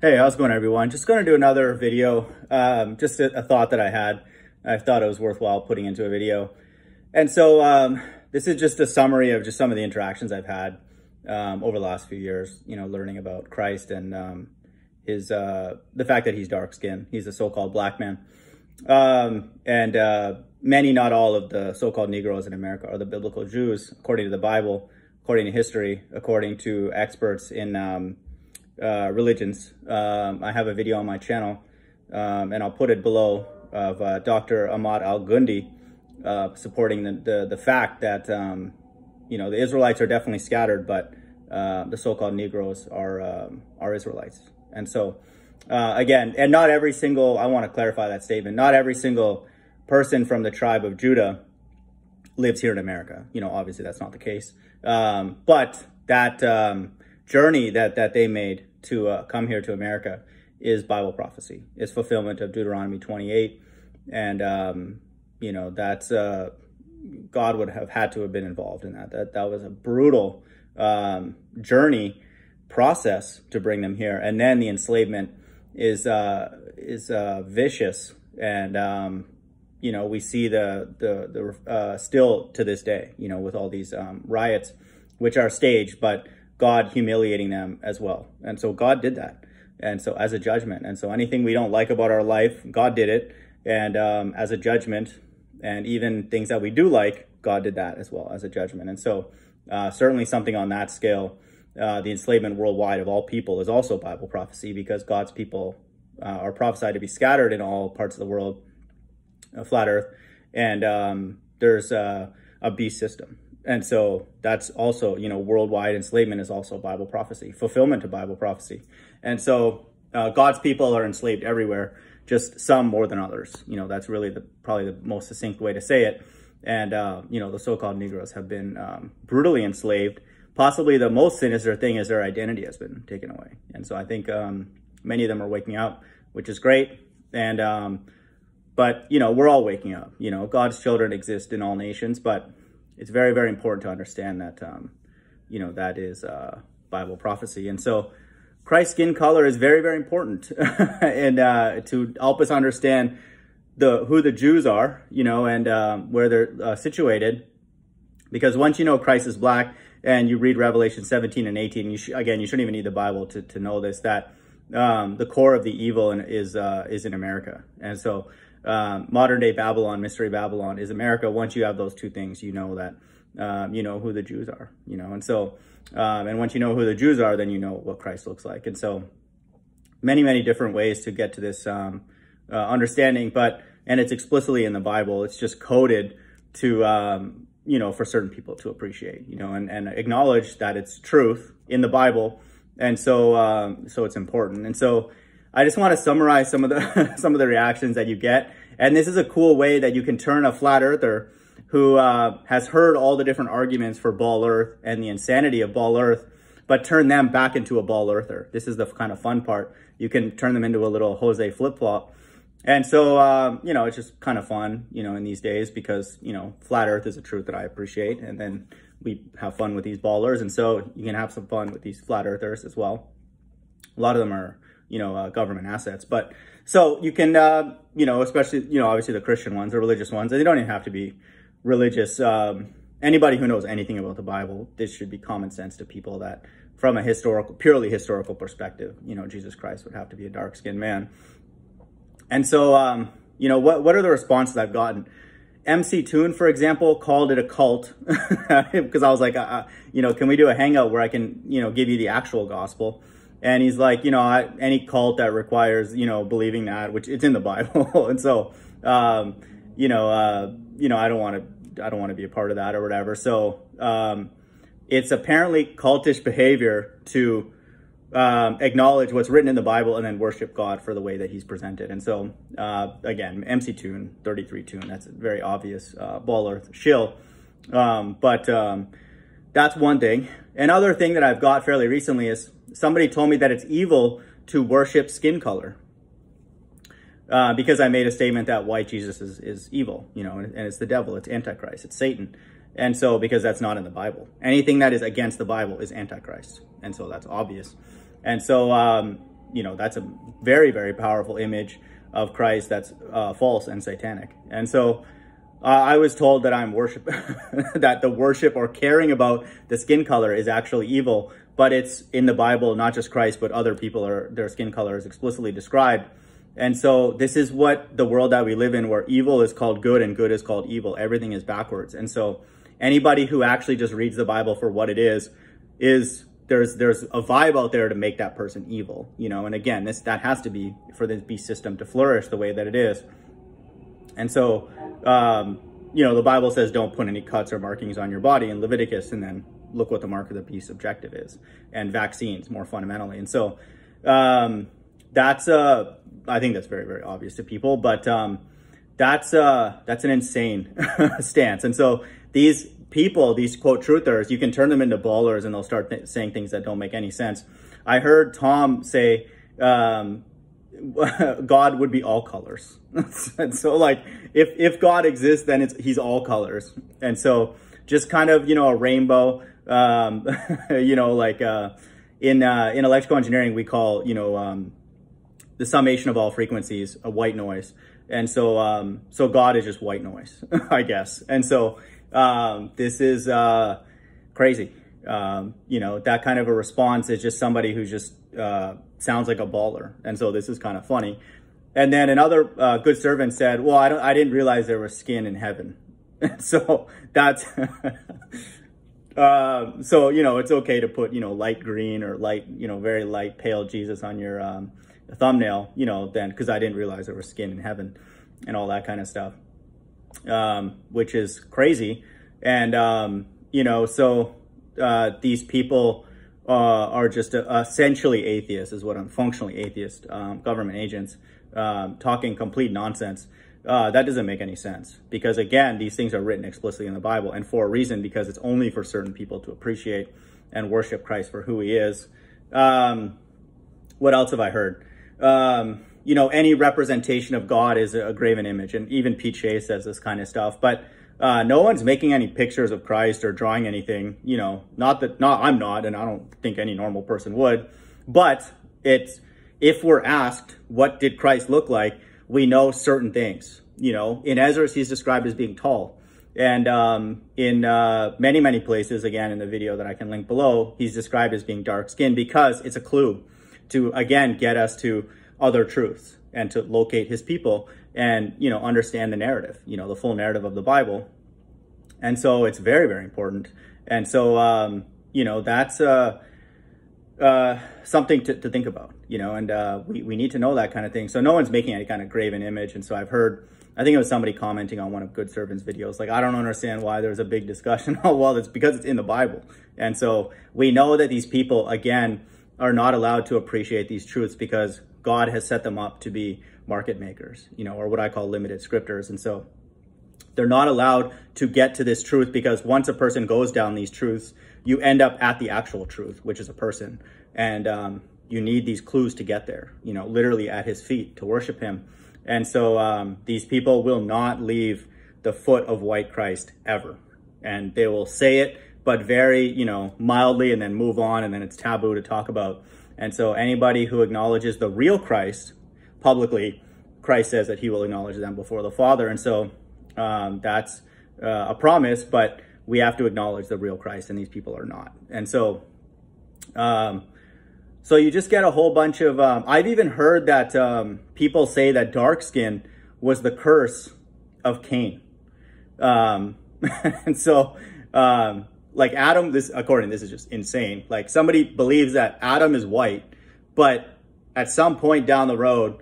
Hey, how's it going, everyone? Just going to do another video, just a thought that I had. I thought it was worthwhile putting into a video. And so this is just a summary of just some of the interactions I've had over the last few years, learning about Christ and the fact that he's dark-skinned. He's a so-called black man. Many, not all of the so-called Negroes in America are the biblical Jews, according to the Bible, according to history, according to experts in religions. I have a video on my channel, and I'll put it below, of Dr. Ahmad Al-Gundi supporting the fact that the Israelites are definitely scattered, but the so-called Negroes are Israelites. And so again, and not every single, I want to clarify that statement, not every single person from the tribe of Judah lives here in America. Obviously that's not the case, but that journey that they made to come here to America is Bible prophecy. It's fulfillment of Deuteronomy 28. And, that's, God would have had to have been involved in that. That was a brutal journey process to bring them here. And then the enslavement is vicious. And, we see the still to this day, with all these riots, which are staged, but God humiliating them as well. And so God did that. And so as a judgment. And so anything we don't like about our life, God did it. And as a judgment, and even things that we do like, God did that as well as a judgment. And so certainly something on that scale, the enslavement worldwide of all people is also Bible prophecy, because God's people are prophesied to be scattered in all parts of the world, flat earth. And there's a beast system. And so that's also, worldwide enslavement is also Bible prophecy, fulfillment of Bible prophecy. And so God's people are enslaved everywhere, just some more than others. That's really probably the most succinct way to say it. And, the so-called Negroes have been brutally enslaved. Possibly the most sinister thing is their identity has been taken away. And so I think many of them are waking up, which is great. And, but, we're all waking up. God's children exist in all nations, but it's very, very important to understand that, that is Bible prophecy. And so Christ's skin color is very, very important and to help us understand who the Jews are, and where they're situated. Because once you know Christ is black and you read Revelation 17 and 18, you shouldn't even need the Bible to know this, that the core of the evil is in America. And so modern day Babylon, mystery Babylon is America. Once you have those two things, you know that, who the Jews are, and so, and once you know who the Jews are, then you know what Christ looks like. And so many, many different ways to get to this understanding, and it's explicitly in the Bible. It's just coded to, for certain people to appreciate, and acknowledge that it's truth in the Bible. And so, so it's important. And so I just want to summarize some of the some of the reactions that you get. And this is a cool way that you can turn a flat earther who has heard all the different arguments for ball earth and the insanity of ball earth, but turn them back into a ball earther. This is the kind of fun part. You can turn them into a little Jose flip-flop. And so, it's just kind of fun, in these days, because, flat earth is a truth that I appreciate. And then we have fun with these ballers. And so you can have some fun with these flat earthers as well. A lot of them are, government assets. But so you can, especially, obviously the Christian ones, the religious ones, they don't even have to be religious. Anybody who knows anything about the Bible, this should be common sense to people that from a purely historical perspective, Jesus Christ would have to be a dark-skinned man. And so, what are the responses I've gotten? MC Toon, for example, called it a cult because I was like, can we do a hangout where I can, give you the actual gospel? And he's like, any cult that requires, believing that, which it's in the Bible. And so, I don't want to be a part of that or whatever. So, it's apparently cultish behavior to acknowledge what's written in the Bible and then worship God for the way that he's presented. And so, again, MC Toon, 33 Toon, that's a very obvious ball earth shill. But that's one thing. Another thing that I've got fairly recently is somebody told me that it's evil to worship skin color. Because I made a statement that white Jesus is evil, and it's the devil, it's Antichrist, it's Satan. And so, because that's not in the Bible. Anything that is against the Bible is Antichrist. And so that's obvious. And so, you know, that's a very, very powerful image of Christ that's false and satanic. And so I was told that I'm that the worship or caring about the skin color is actually evil, but it's in the Bible, not just Christ, but other people their skin color is explicitly described. And so this is what the world that we live in, where evil is called good and good is called evil. Everything is backwards. And so anybody who actually just reads the Bible for what it is there's a vibe out there to make that person evil, you know. And again, that has to be for the beast system to flourish the way that it is. And so, you know, the Bible says don't put any cuts or markings on your body in Leviticus, and then look what the mark of the beast objective is, and vaccines more fundamentally. And so that's I think that's very, very obvious to people, but that's an insane stance. And so these people, these quote truthers, you can turn them into ballers and they'll start saying things that don't make any sense. I heard Tom say God would be all colors. And so like if God exists, then he's all colors. And so just kind of, you know, a rainbow, you know, like in electrical engineering, we call, you know, the summation of all frequencies a white noise. And so so God is just white noise, I guess. And so this is crazy. You know, that kind of a response is just somebody who just sounds like a baller. And so this is kind of funny. And then another good servant said, well, I didn't realize there was skin in heaven. So that's so, you know, it's okay to put, you know, light green or light, you know, very light pale Jesus on your thumbnail, you know, then because I didn't realize there was skin in heaven and all that kind of stuff, which is crazy. And you know, so these people are just essentially atheists, is what I'm functionally atheist, government agents, talking complete nonsense. That doesn't make any sense, because again, these things are written explicitly in the Bible, and for a reason, because it's only for certain people to appreciate and worship Christ for who he is. What else have I heard? You know, any representation of God is a graven image, and even Pete Shea says this kind of stuff, but no one's making any pictures of Christ or drawing anything, you know, I'm not, and I don't think any normal person would, but if we're asked, what did Christ look like? We know certain things. You know, in Ezra, he's described as being tall. And in many, many places, again, in the video that I can link below, he's described as being dark skinned, because it's a clue to, again, get us to other truths and to locate his people and, you know, understand the narrative, you know, the full narrative of the Bible. And so it's very, very important. And so, you know, that's something to think about, you know, and we need to know that kind of thing. So no one's making any kind of graven image. And so I've heard, I think it was somebody commenting on one of Good Servant's videos, like, I don't understand why there's a big discussion. Oh, well, it's because it's in the Bible. And so we know that these people, again, are not allowed to appreciate these truths because God has set them up to be market makers, you know, or what I call limited scripters. And so they're not allowed to get to this truth, because once a person goes down these truths, you end up at the actual truth, which is a person. And you need these clues to get there, you know, literally at his feet to worship him. And so these people will not leave the foot of white Christ ever. And they will say it, but very, you know, mildly, and then move on, and then it's taboo to talk about. And so anybody who acknowledges the real Christ publicly, Christ says that he will acknowledge them before the Father. And so that's a promise, but we have to acknowledge the real Christ, and these people are not. And so so you just get a whole bunch of, I've even heard that people say that dark skin was the curse of Cain. And so like Adam, this is just insane. Like somebody believes that Adam is white, but at some point down the road,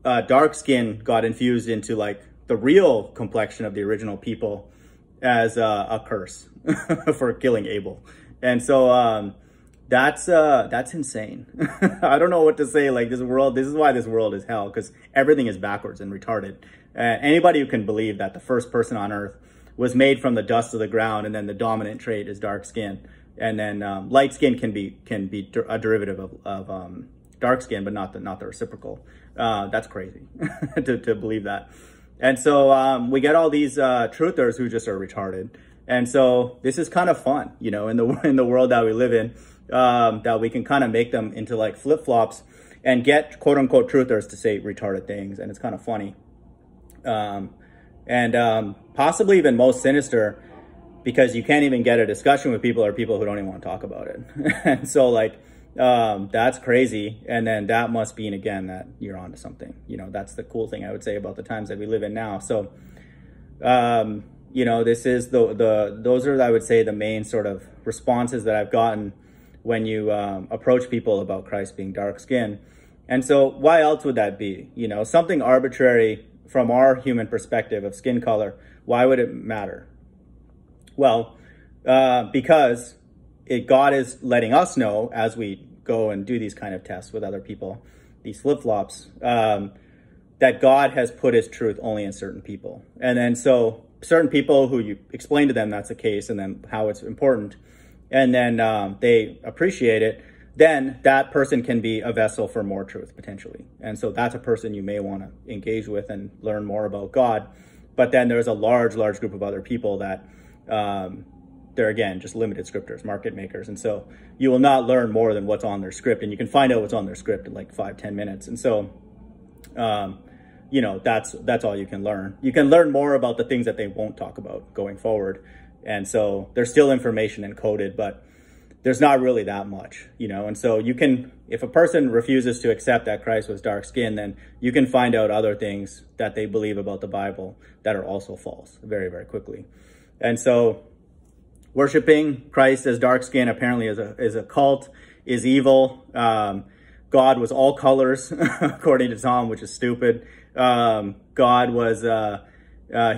dark skin got infused into like the real complexion of the original people as a curse for killing Abel. And so that's insane. I don't know what to say. Like this is why this world is hell, because everything is backwards and retarded. Anybody who can believe that the first person on earth was made from the dust of the ground, and then the dominant trait is dark skin, and then light skin can be a derivative of dark skin, but not the reciprocal. That's crazy to believe that. And so we get all these truthers who just are retarded. And so this is kind of fun, you know, in the world that we live in, that we can kind of make them into like flip-flops. and get quote unquote truthers to say retarded things. And it's kind of funny. Possibly even most sinister, because you can't even get a discussion with people, or people who don't even want to talk about it. And so like, that's crazy. And then that must mean again that you're onto something. You know, that's the cool thing I would say about the times that we live in now. So, you know, this is those are, I would say, the main sort of responses that I've gotten when you approach people about Christ being dark skinned. And so why else would that be? You know, something arbitrary from our human perspective of skin color. Why would it matter? Well, because God is letting us know as we go and do these kind of tests with other people, these flip-flops, that God has put his truth only in certain people. And then so certain people who you explain to them that's the case, and then how it's important, and then they appreciate it, then that person can be a vessel for more truth potentially. And so that's a person you may want to engage with and learn more about God. But then there's a large group of other people that they're, again, just limited scripters, market makers. And so you will not learn more than what's on their script, and you can find out what's on their script in like 5-10 minutes. And so, you know, that's all you can learn. You can learn more about the things that they won't talk about going forward. And so there's still information encoded, but there's not really that much, you know. And so you can, if a person refuses to accept that Christ was dark skinned, then you can find out other things that they believe about the Bible that are also false very, very quickly. And so worshiping Christ as dark skin apparently is a cult, is evil. God was all colors, according to Tom, which is stupid. God was,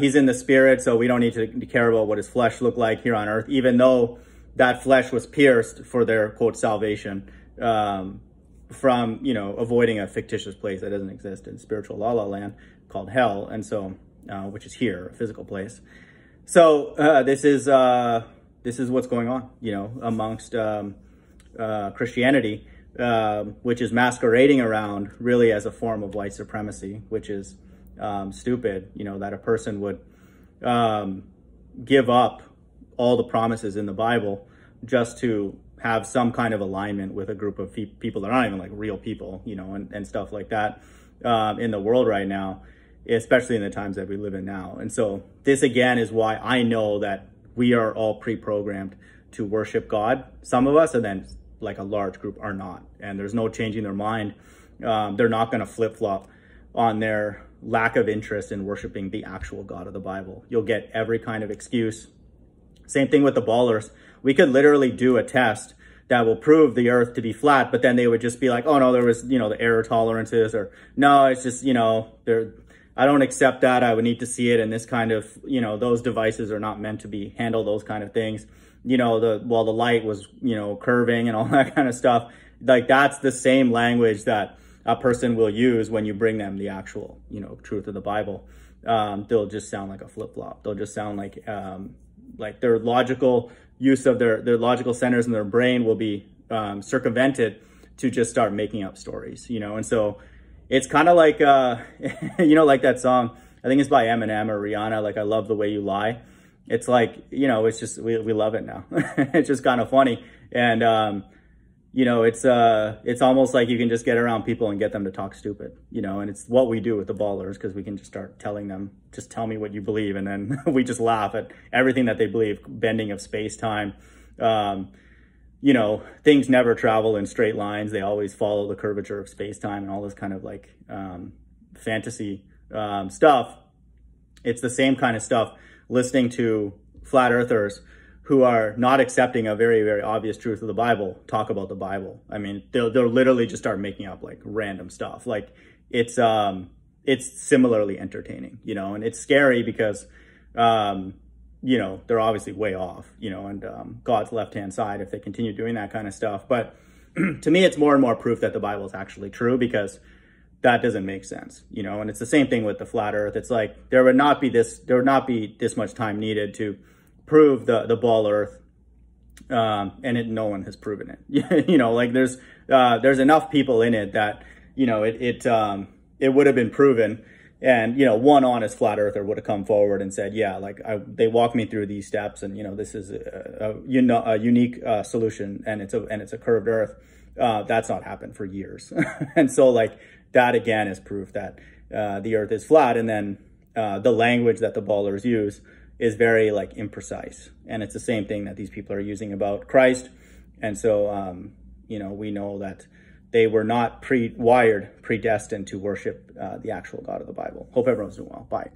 he's in the spirit, so we don't need to care about what his flesh looked like here on earth, even though that flesh was pierced for their, quote, salvation, from, you know, avoiding a fictitious place that doesn't exist in spiritual la la land called hell. And so, which is here, a physical place. So, this is what's going on, you know, amongst, Christianity, which is masquerading around really as a form of white supremacy, which is, stupid, you know, that a person would, give up all the promises in the Bible just to have some kind of alignment with a group of people that aren't even like real people, you know, and stuff like that, in the world right now, especially in the times that we live in now. And so this again is why I know that we are all pre-programmed to worship God, some of us, and then like a large group are not, and there's no changing their mind. They're not going to flip-flop on their lack of interest in worshiping the actual God of the Bible. You'll get every kind of excuse. Same thing with the ballers. We could literally do a test that will prove the earth to be flat, but then they would just be like, oh no, there was, you know, the error tolerances, or no, it's just, you know, I don't accept that. I would need to see it. And this kind of, you know, those devices are not meant to handle those kind of things. You know, the light was, you know, curving and all that kind of stuff. Like that's the same language that a person will use when you bring them the actual, you know, truth of the Bible. They'll just sound like a flip-flop. They'll just sound like their logical use of their logical centers in their brain will be circumvented to just start making up stories, you know. And so it's kind of like, you know, like that song, I think it's by Eminem or Rihanna, like, I love the way you lie. It's like, you know, it's just, we love it now. It's just kind of funny. And, you know, it's almost like you can just get around people and get them to talk stupid, you know, and it's what we do with the ballers, because we can just start telling them, just tell me what you believe. And then we just laugh at everything that they believe, bending of space-time. You know, things never travel in straight lines. They always follow the curvature of space-time and all this kind of like fantasy stuff. It's the same kind of stuff listening to flat earthers who are not accepting a very, very obvious truth of the Bible talk about the Bible. I mean, they'll literally just start making up like random stuff. Like it's similarly entertaining, you know, and it's scary because, you know, they're obviously way off, you know, and God's left-hand side if they continue doing that kind of stuff. But to me, it's more and more proof that the Bible is actually true, because that doesn't make sense, you know. And it's the same thing with the flat earth. It's like there would not be this much time needed to prove the ball earth, and no one has proven it. You know, like there's enough people in it that, you know, it would have been proven. And, you know, one honest flat earther would have come forward and said, yeah, like they walked me through these steps, and, you know, this is a unique solution, and it's a curved earth. That's not happened for years. And so like that again is proof that the earth is flat. And then the language that the ballers use is very like imprecise. And it's the same thing that these people are using about Christ. And so, you know, we know that they were not predestined to worship the actual God of the Bible. Hope everyone's doing well. Bye.